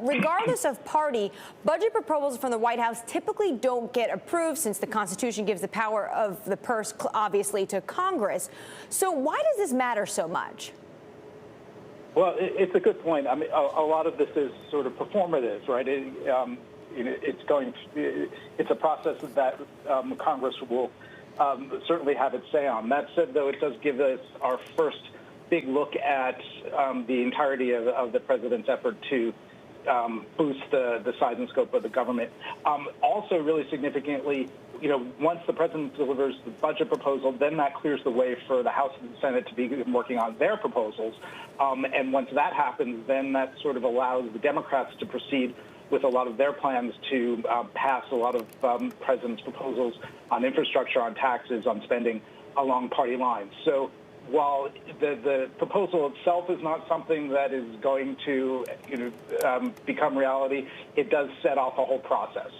Regardless of party, budget proposals from the White House typically don't get approved since the Constitution gives the power of the purse, obviously, to Congress. So why does this matter so much? Well, it's a good point. I mean, a lot of this is sort of performative, right? It's a process that Congress will certainly have its say on. That said, though, it does give us our first big look at the entirety of the president's effort to boost the size and scope of the government. Also, really significantly, once the president delivers the budget proposal, then that clears the way for the House and the Senate to begin working on their proposals. And once that happens, then that sort of allows the Democrats to proceed with a lot of their plans to pass a lot of president's proposals on infrastructure, on taxes, on spending along party lines. So while the proposal itself is not something that is going to become reality, it does set off a whole process.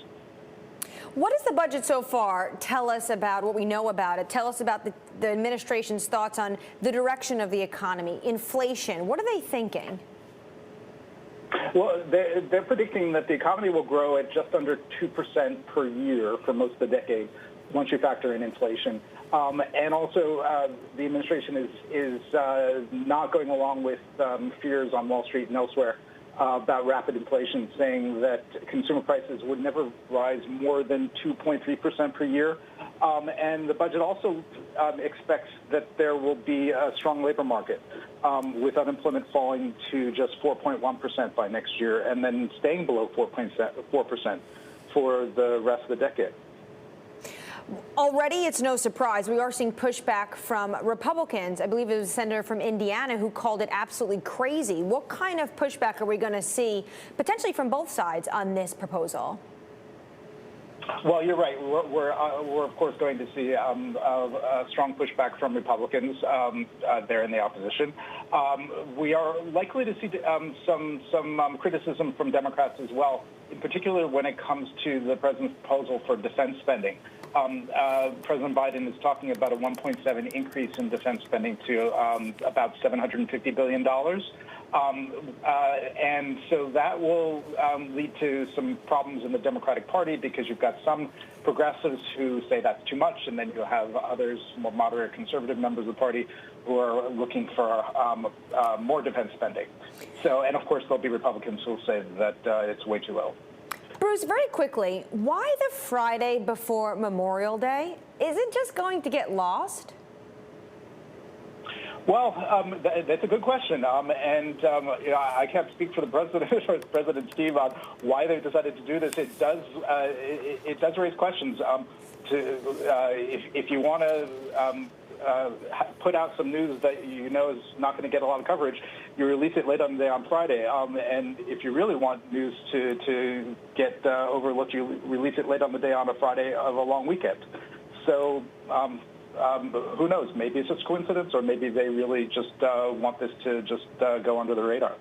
What does the budget so far tell us about what we know about it? Tell us about the administration's thoughts on the direction of the economy, inflation. What are they thinking? Well, they're predicting that the economy will grow at just under 2% per year for most of the decade, once you factor in inflation. And also, the administration is not going along with fears on Wall Street and elsewhere about rapid inflation, saying that consumer prices would never rise more than 2.3% per year. And the budget also expects that there will be a strong labor market, with unemployment falling to just 4.1% by next year, and then staying below 4% for the rest of the decade. Already, it's no surprise. We are seeing pushback from Republicans. I believe it was a senator from Indiana who called it absolutely crazy. What kind of pushback are we going to see, potentially from both sides, on this proposal? Well, you're right. We're of course going to see a strong pushback from Republicans there in the opposition. We are likely to see some criticism from Democrats as well, in particular when it comes to the president's proposal for defense spending. President Biden is talking about a 1.7 increase in defense spending to about $750 billion. And so that will lead to some problems in the Democratic Party, because you've got some progressives who say that's too much, and then you'll have others, more moderate conservative members of the party, who are looking for more defense spending. So, and of course, there'll be Republicans who will say that it's way too low. Bruce, very quickly, why the Friday before Memorial Day? Is it just going to get lost? Well, that's a good question, and I can't speak for the president or President's team on why they've decided to do this. It does raise questions. If you want to put out some news that you know is not going to get a lot of coverage, you release it late on the day on Friday. And if you really want news to get overlooked, you release it late on the day on a Friday of a long weekend. So who knows? Maybe it's just coincidence, or maybe they really just want this to just go under the radar.